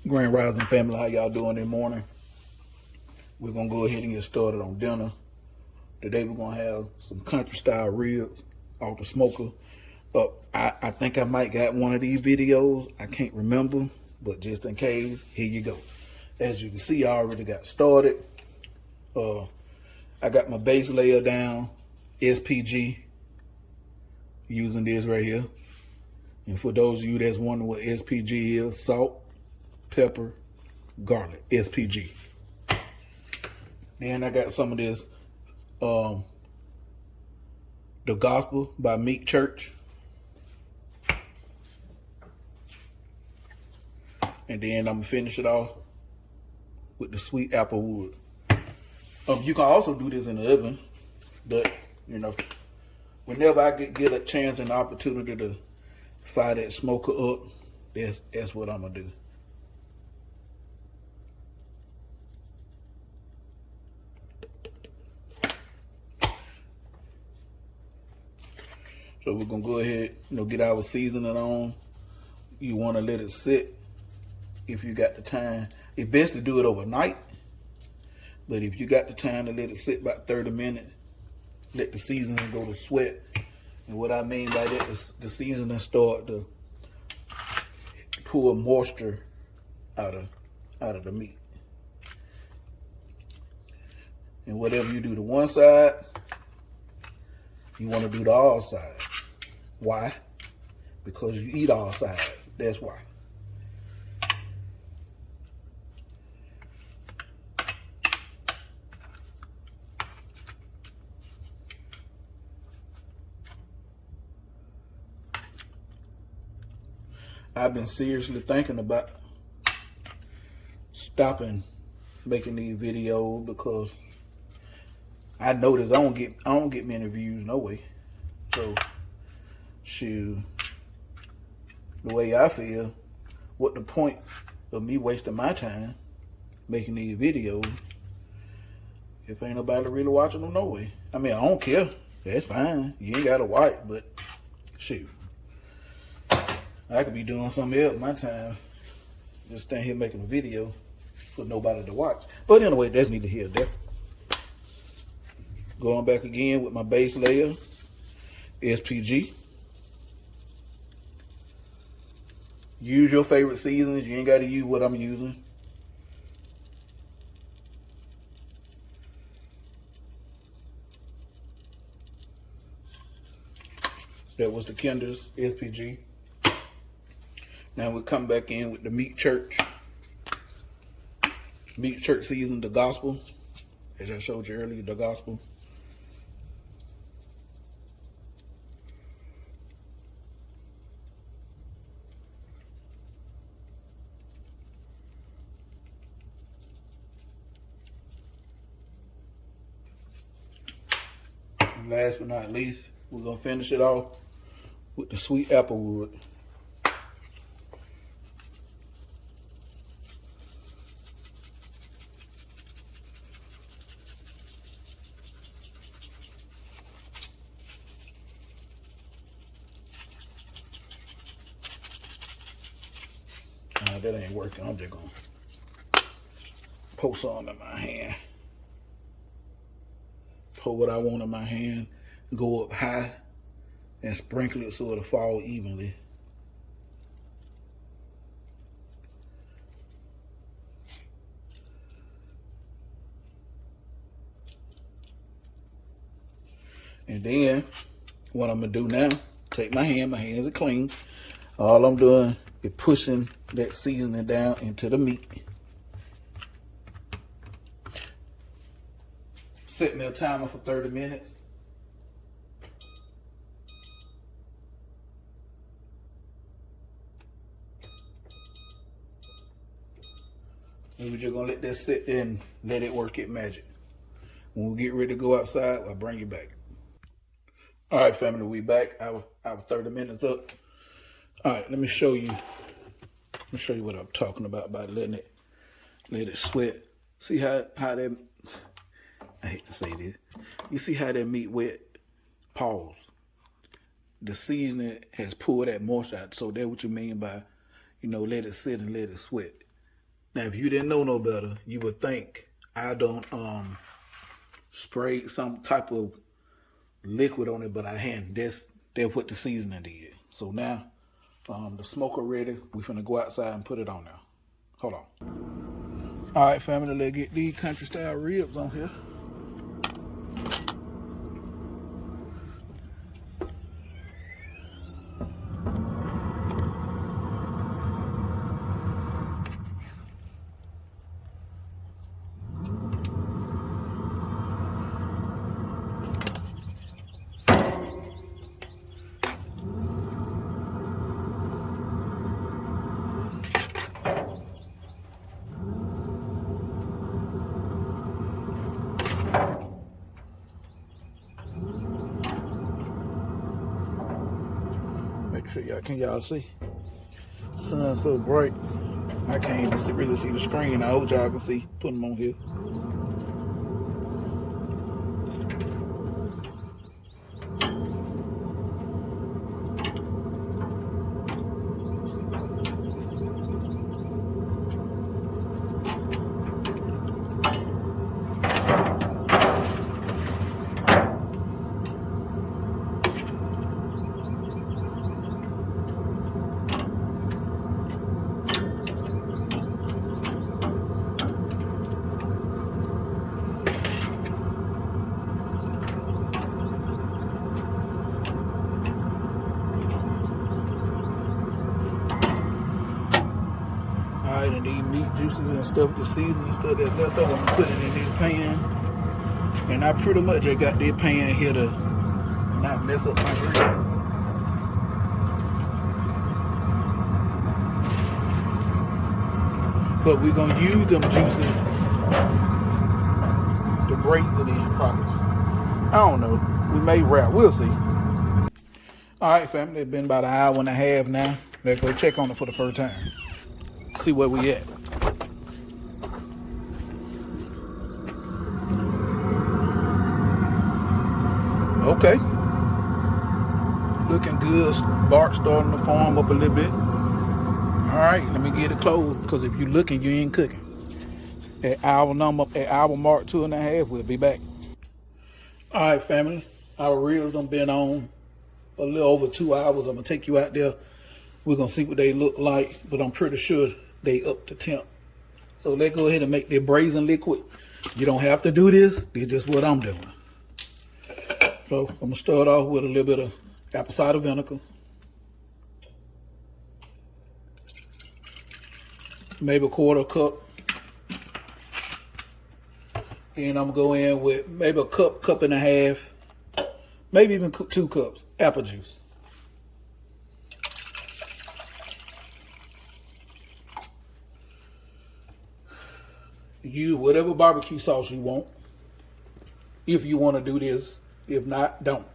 Grand Rising family, how y'all doing this morning? We're gonna go ahead and get started on dinner. Today we're gonna have some country style ribs off the smoker. I think I might got one of these videos. I can't remember, but just in case, here you go. As you can see, I already got started. I got my base layer down, SPG, using this right here. And for those of you that's wondering what SPG is, salt, pepper, garlic, SPG. Then I got some of this, The Gospel by Meat Church. And then I'm gonna finish it off with the sweet apple wood. You can also do this in the oven, but you know, whenever I get a chance and opportunity to fire that smoker up, that's what I'm gonna do. So we're gonna go ahead, get our seasoning on. You want to let it sit if you got the time. It's best to do it overnight, but if you got the time to let it sit about 30 minutes, let the seasoning go to sweat. And what I mean by that is the seasoning start to pull moisture out of the meat. And whatever you do to one side, you want to do to all sides. Why? Because you eat all sides. That's why. I've been seriously thinking about stopping making these videos because I noticed I don't get many views no way. So shoot, the way I feel, what the point of me wasting my time making these videos if ain't nobody really watching them no way? I mean, I don't care. That's fine. You ain't gotta watch, but shoot, I could be doing something else with my time. Just stand here making a video for nobody to watch. But anyway, that's neither here nor there. Going back again with my base layer, SPG. Use your favorite seasonings. You ain't got to use what I'm using. That was the Kinder's SPG. Now we come back in with the Meat Church season, The Gospel. As I showed you earlier, The Gospel. And last but not least, we're gonna finish it off with the sweet apple wood. That ain't working. I'm just gonna pour some in my hand. Pour what I want in my hand, go up high, and sprinkle it so it'll fall evenly. And then what I'm gonna do now, take my hands are clean. All I'm doing is pushing that seasoning down into the meat. Set me a timer for 30 minutes. And we're just gonna let that sit there and let it work its magic. When we get ready to go outside, I'll bring you back. All right, family, we back. Our 30 minutes up. All right, let me show you what I'm talking about by letting it sweat. See how that, I hate to say this. You see how that meat wet? Pause. The seasoning has pulled that moisture out. So that's what you mean by, let it sit and let it sweat. Now, if you didn't know no better, you would think I don't sprayed some type of liquid on it, but I hadn't. That's what the seasoning did. So now the smoker ready. We finna go outside and put it on now. Hold on. All right, family, let's get these country style ribs on here. Make sure y'all see? Sun's so bright, I can't even really see the screen. I hope y'all can see. Put them on here. Alright, and these meat juices and stuff, the seasoning stuff that's left over, I'm putting it in this pan. And I pretty much just got this pan here to not mess up my grill. But we're gonna use them juices to braise it in properly. I don't know. We may wrap. We'll see. Alright, family, it's been about an hour and a half now. Let's go check on it for the first time. See where we at. Okay. Looking good. Bark starting to form up a little bit. Alright, let me get it closed, because if you're looking, you ain't cooking. At hour mark 2.5, we'll be back. Alright, family. Our reels done been on a little over 2 hours. I'm gonna take you out there. We're gonna see what they look like, but I'm pretty sure they up to temp. So let's go ahead and make their braising liquid. You don't have to do this. This is just what I'm doing. So I'm gonna start off with a little bit of apple cider vinegar. Maybe a quarter cup. Then I'm gonna go in with maybe a cup and a half, maybe even 2 cups apple juice. Use whatever barbecue sauce you want, if you want to do this. If not, don't.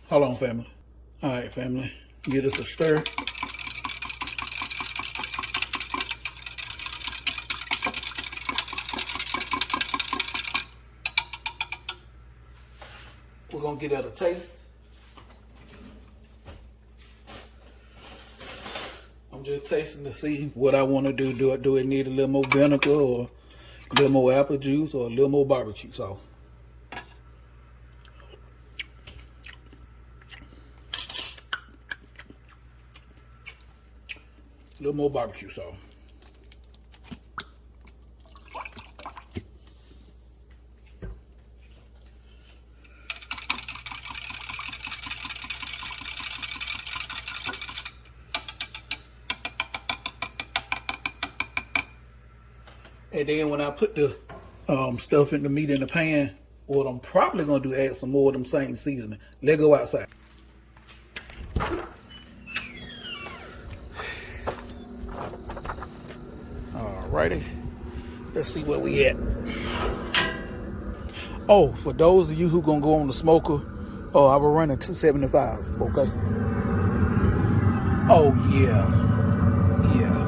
Hold on, family. All right, family. Give this a stir. We're gonna get at a taste. I'm just tasting to see what I want to do. Do it need a little more vinegar, or a little more apple juice, or a little more barbecue sauce? A little more barbecue sauce. And then when I put the stuff in the meat in the pan, what I'm probably gonna do, add some more of them same seasoning. Let's go outside. Alrighty, let's see where we at. Oh, for those of you who gonna go on the smoker, oh, I will run a 275. Okay. Oh yeah, yeah.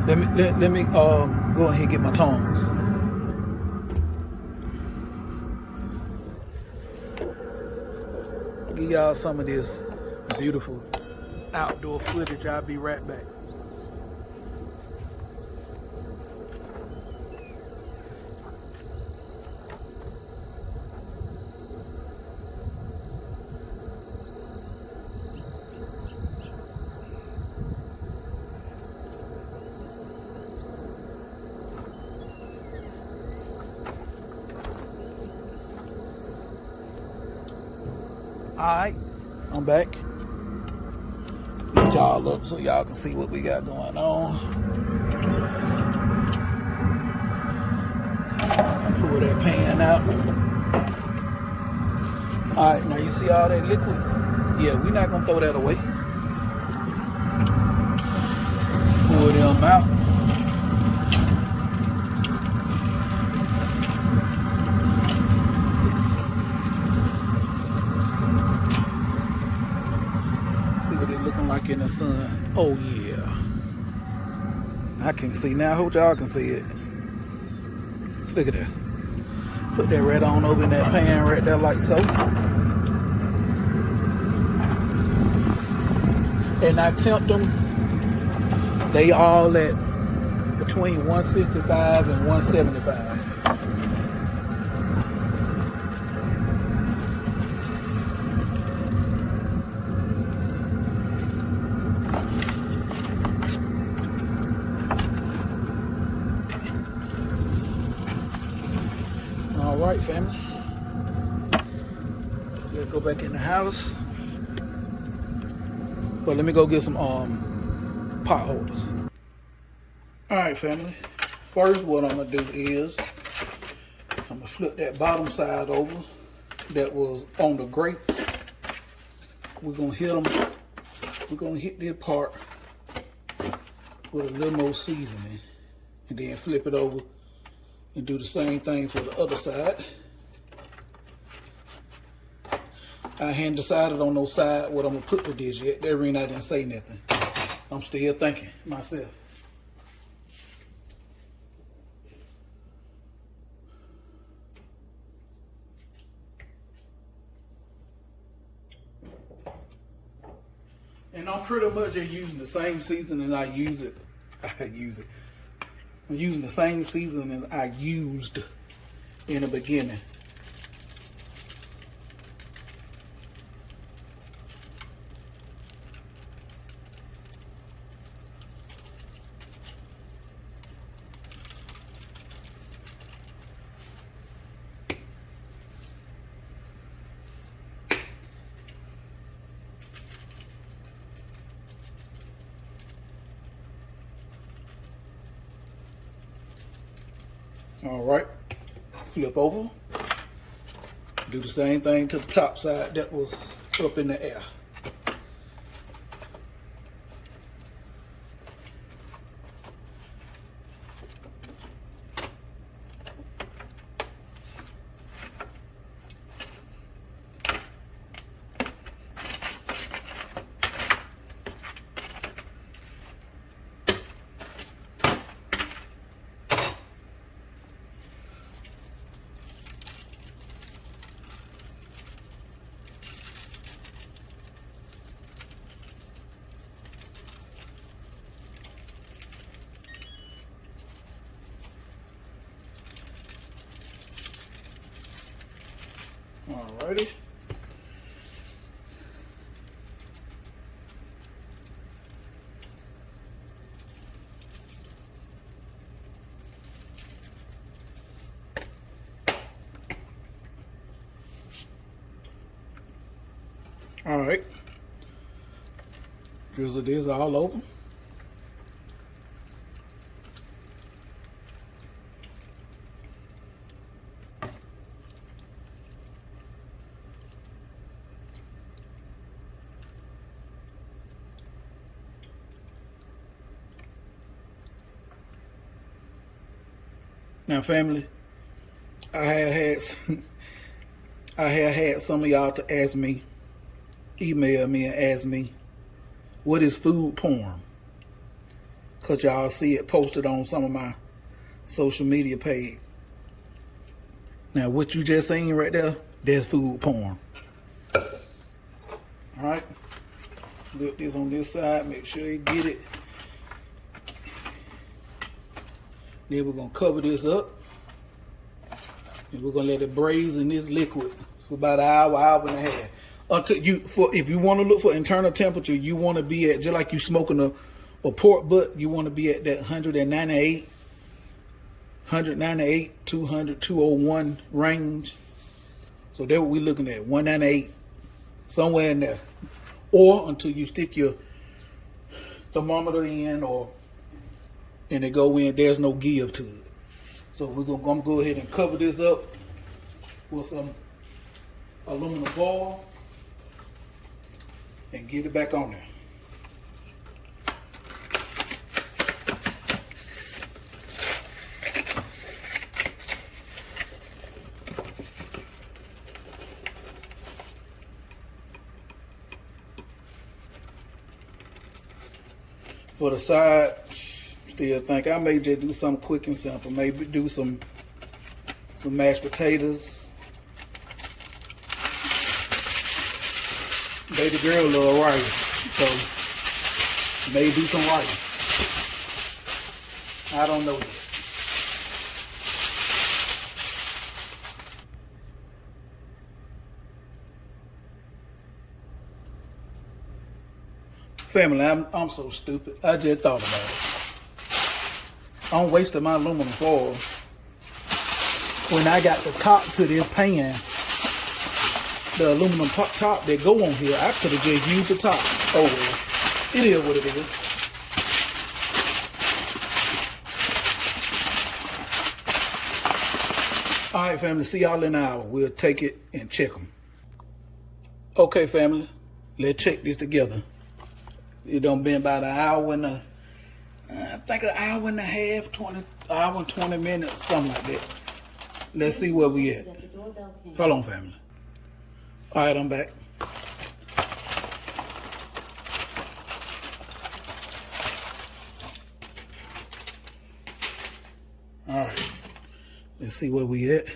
Let me go ahead and get my tongs. Give y'all some of this beautiful outdoor footage. I'll be right back. Alright, I'm back. Get y'all up so y'all can see what we got going on. Pull that pan out. Alright, now you see all that liquid? Yeah, we're not gonna throw that away. Pull them out. See what it looking like in the sun. Oh yeah. I can see now. I hope y'all can see it. Look at that. Put that right on over in that pan right there like so. And I tempt them. They all at between 165 and 175. All right, family. Let's go back in the house. But let me go get some pot holders. All right, family. First, what I'm gonna do is I'm gonna flip that bottom side over that was on the grates. We're gonna hit them. We're gonna hit this part with a little more seasoning, and then flip it over and do the same thing for the other side. I hadn't decided on no side what I'm gonna put with this yet. That reason I didn't say nothing. I'm still thinking myself. And I'm pretty much just using the same seasoning I use it. I'm using the same seasoning I used in the beginning. All right, flip over, do the same thing to the top side that was up in the air. Alrighty. Alright. Drizzle this all over. Now, family, I have had some, I have had some of y'all to ask me, email me and ask me, what is food porn? Because y'all see it posted on some of my social media page. Now, what you just seen right there, that's food porn. All right. Look this on this side, make sure you get it. Then we're going to cover this up. And we're going to let it braise in this liquid for about an hour, hour and a half. Until if you want to look for internal temperature, you want to be at, just like you smoking a pork butt, you want to be at that 198, 200, 201 range. So that's what we're looking at, 198, somewhere in there. Or until you stick your thermometer in and it go in, there's no give to it. So we're gonna go ahead and cover this up with some aluminum foil and get it back on there. For the side, still think I may just do something quick and simple. Maybe do some mashed potatoes. Baby girl love rice, so maybe do some rice. I don't know yet. Family, I'm so stupid. I just thought about it. I'm wasting my aluminum foil when I got the top to this pan. The aluminum top that go on here, I could have just used the top. Oh well, it is what it is. All right, family, see y'all in an hour. We'll take it and check them. Okay, family, let's check this together. It done been about an hour and I think an hour and a half, hour and 20 minutes, something like that. Let's see where we at. Hold on, family. All right, I'm back. All right, let's see where we at.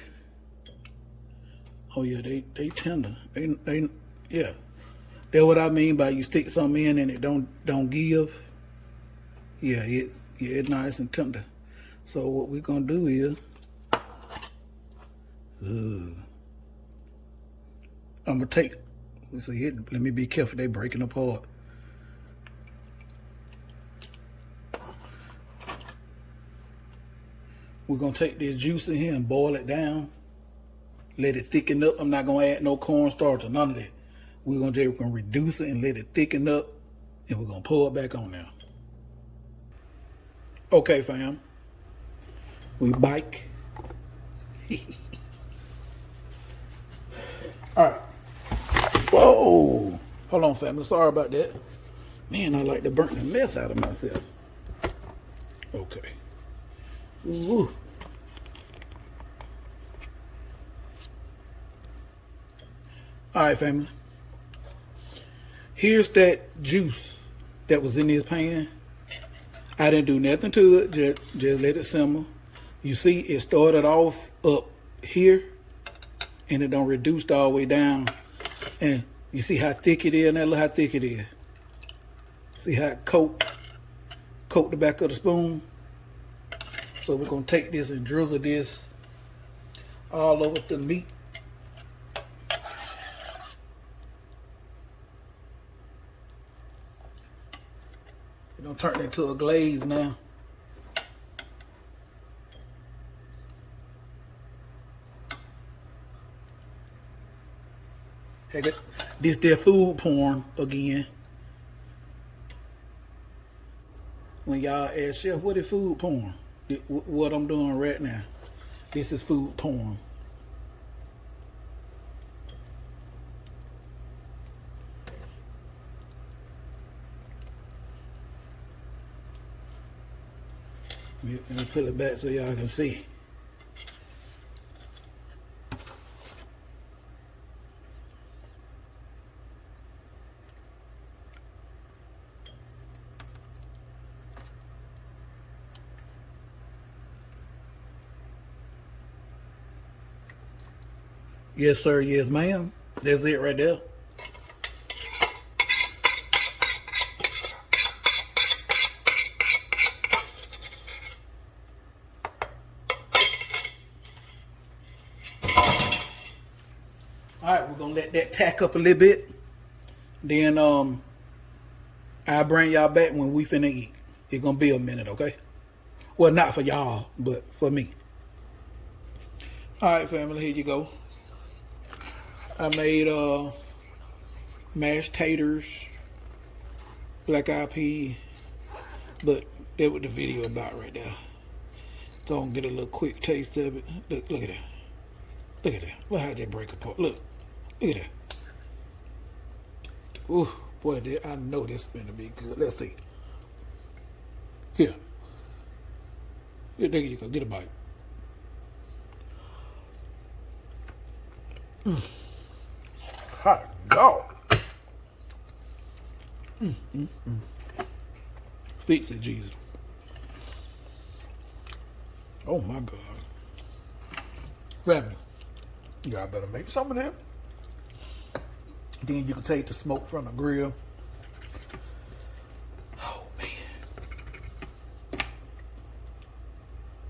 Oh yeah, they tender. They yeah. That's what I mean by you stick something in and it don't give. Yeah, it's nice and tender. So what we're gonna do is, I'm gonna take. Let me be careful. They breaking apart. We're gonna take this juice in here and boil it down. Let it thicken up. I'm not gonna add no cornstarch or none of that. We're gonna reduce it and let it thicken up, and we're gonna pour it back on now. Okay, fam. We bike. All right. Whoa. Hold on, family. Sorry about that. Man, I like to burn the mess out of myself. Okay. Ooh. All right, family. Here's that juice that was in this pan. I didn't do nothing to it, just let it simmer. You see, it started off up here, and it done reduced all the way down. And you see how thick it is, now look how thick it is. See how it coat the back of the spoon? So we're gonna take this and drizzle this all over the meat. We're gonna turn it into a glaze now. Heck it, this their food porn again. When y'all ask, Chef, what is food porn? What I'm doing right now, this is food porn. Let me pull it back so y'all can see. Yes, sir. Yes, ma'am. That's it right there. All right, we're gonna let that tack up a little bit. Then I'll bring y'all back when we finna eat. It's gonna be a minute, okay? Well, not for y'all, but for me. All right, family, here you go. I made mashed taters, black eyed pea, but that's what the video about right there. Gonna get a little quick taste of it. Look at that. Look at that. Look how they break apart. Look at that. Ooh, boy, I know this is gonna be good. Let's see. Here, there you go. Get a bite. Hot dog. Fix it, Jesus. Oh my God. Family, y'all better make some of them. Then you can take the smoke from the grill. Oh man.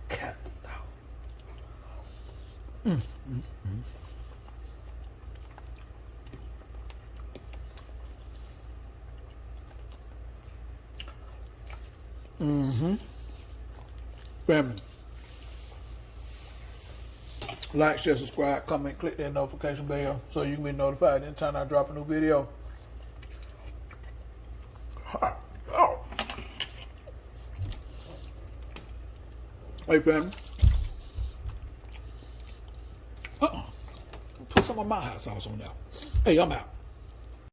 Cat dog. Family. Like, share, subscribe, comment, click that notification bell so you can be notified anytime I drop a new video. Oh. Hey, family. Put some of my hot sauce on there. Hey, I'm out.